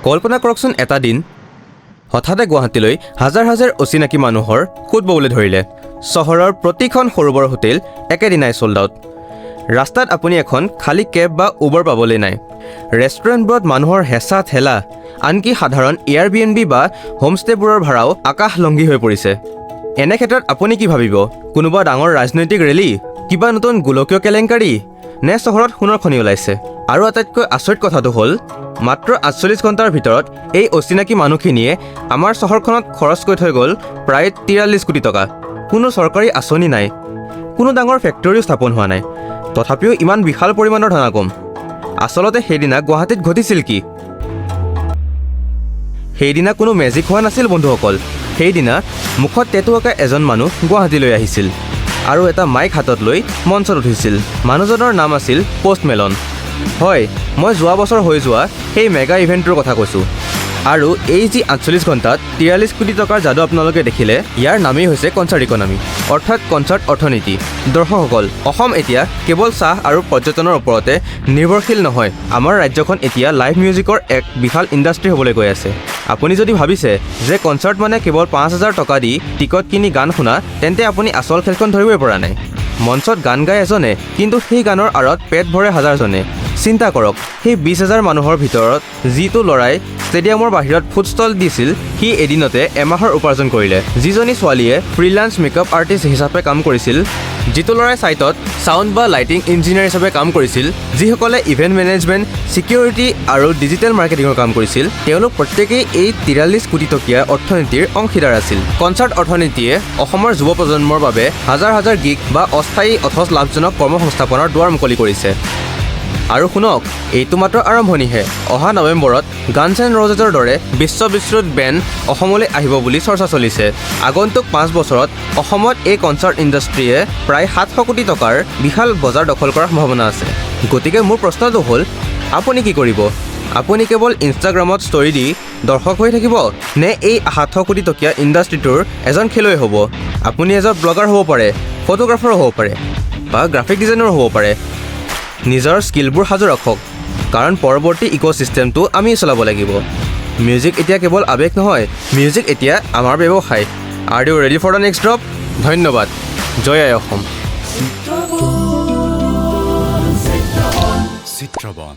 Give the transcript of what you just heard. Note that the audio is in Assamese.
কল্পনা কৰকচোন এটা দিন হঠাতে গুৱাহাটীলৈ হাজাৰ হাজাৰ অচিনাকি মানুহৰ সোঁত ববলৈ ধৰিলে। চহৰৰ প্ৰতিখন সৰু বৰ হোটেল একেদিনাই চল্ড আউট। ৰাস্তাত আপুনি এখন খালী কেব বা উবৰ পাবলৈ নাই। ৰেষ্টুৰেণ্টবোৰত মানুহৰ হেঁচা ঠেলা, আনকি সাধাৰণ এয়াৰবিএনবি বা হোমষ্টেবোৰৰ ভাড়াও আকাশলংঘী হৈ পৰিছে। এনে ক্ষেত্ৰত আপুনি কি ভাবিব? কোনোবা ডাঙৰ ৰাজনৈতিক ৰেলী, কিবা নতুন গোলকীয় কেলেংকাৰী, নে চহৰত সোণৰ খনি ওলাইছে? আৰু আটাইতকৈ আচৰিত কথাটো হ'ল মাত্ৰ ৪৮ ঘণ্টাৰ ভিতৰত এই অচিনাকি মানুহখিনিয়ে আমাৰ চহৰখনত খৰচ কৰি থৈ গ'ল প্ৰায় ৪৩ কোটি টকা। কোনো চৰকাৰী আঁচনি নাই, কোনো ডাঙৰ ফেক্টৰীও স্থাপন হোৱা নাই, তথাপিও ইমান বিশাল পৰিমাণৰ ধনাগম। আচলতে সেইদিনা গুৱাহাটীত ঘটিছিল কি? সেইদিনা কোনো মেজিক হোৱা নাছিল বন্ধুসকল। সেইদিনা মুখত টেটু আঁকা এজন মানুহ গুৱাহাটীলৈ আহিছিল আৰু এটা মাইক হাতত লৈ মঞ্চত উঠিছিল। মানুহজনৰ নাম আছিল পষ্ট মেলন। হয়, মই যোৱা বছৰ হৈ যোৱা সেই মেগা ইভেণ্টটোৰ কথা কৈছোঁ। আৰু এই যি ৪৮ ঘণ্টাত ৪৩ কোটি টকাৰ যাদু আপোনালোকে দেখিলে, ইয়াৰ নামেই হৈছে কনচাৰ্ট ইকনমি, অৰ্থাৎ কনচাৰ্ট অৰ্থনীতি। দৰ্শকসকল, অসম এতিয়া কেৱল চাহ আৰু পৰ্যটনৰ ওপৰতে নিৰ্ভৰশীল নহয়। আমাৰ ৰাজ্যখন এতিয়া লাইভ মিউজিকৰ এক বিশাল ইণ্ডাষ্ট্ৰী হ'বলৈ গৈ আছে। আপুনি যদি ভাবিছে যে কনচাৰ্ট মানে কেৱল ৫,০০০ টকা দি টিকট কিনি গান শুনা, তেন্তে আপুনি আচল খেলখন ধৰিবই পৰা নাই। মঞ্চত গান গাই এজনে, কিন্তু সেই গানৰ আঁৰত পেট ভৰে হাজাৰজনে। চিন্তা কৰক, সেই ২০,০০০ মানুহৰ ভিতৰত যিটো ল'ৰাই ষ্টেডিয়ামৰ বাহিৰত ফুডষ্টল দিছিল, সি এদিনতে এমাহৰ উপাৰ্জন কৰিলে। যিজনী ছোৱালীয়ে ফ্ৰীলান্স মেকআপ আৰ্টিষ্ট হিচাপে কাম কৰিছিল, যিটো ল'ৰাই ছাইটত ছাউণ্ড বা লাইটিং ইঞ্জিনিয়াৰ হিচাপে কাম কৰিছিল, যিসকলে ইভেণ্ট মেনেজমেণ্ট, ছিকিউৰিটি আৰু ডিজিটেল মাৰ্কেটিঙৰ কাম কৰিছিল, তেওঁলোক প্ৰত্যেকেই এই ৪৩ কোটি টকীয়া অৰ্থনীতিৰ অংশীদাৰ আছিল। কনচাৰ্ট অৰ্থনীতিয়ে অসমৰ যুৱ প্ৰজন্মৰ বাবে হাজাৰ হাজাৰ গিগ বা অস্থায়ী অথচ লাভজনক কৰ্মসংস্থাপনৰ দুৱাৰ মুকলি কৰিছে। আৰু শুনক, এইটো মাত্ৰ আৰম্ভণিহে। অহা নৱেম্বৰত গানছ এণ্ড ৰ'জেছৰ দৰে বিশ্ববিশ্ৰুত বেণ্ড অসমলৈ আহিব বুলি চৰ্চা চলিছে। আগন্তুক ৫ বছৰত অসমত এই কনচাৰ্ট ইণ্ডাষ্ট্ৰীয়ে প্ৰায় ৭০০ কোটি টকাৰ বিশাল বজাৰ দখল কৰাৰ সম্ভাৱনা আছে। গতিকে মোৰ প্ৰশ্নটো হ'ল, আপুনি কি কৰিব? আপুনি কেৱল ইনষ্টাগ্ৰামত ষ্টৰি দি দৰ্শক হৈ থাকিব, নে এই ৭০০ কোটি টকীয়া ইণ্ডাষ্ট্ৰীটোৰ এজন খেলুৱৈ হ'ব? আপুনি এজন ব্লগাৰ হ'ব পাৰে, ফটোগ্ৰাফাৰো হ'ব পাৰে, বা গ্ৰাফিক ডিজাইনাৰো হ'ব পাৰে। নিজৰ স্কিলবোৰ সাজু ৰাখক, কাৰণ পৰৱৰ্তী ইক'ছিষ্টেমটো আমি চলাব লাগিব। মিউজিক এতিয়া কেৱল আৱেগ নহয়, মিউজিক এতিয়া আমাৰ ব্যৱসায়। Are you ready for the next drop? ধন্যবাদ। জয় আই অসম। চিত্ৰবন।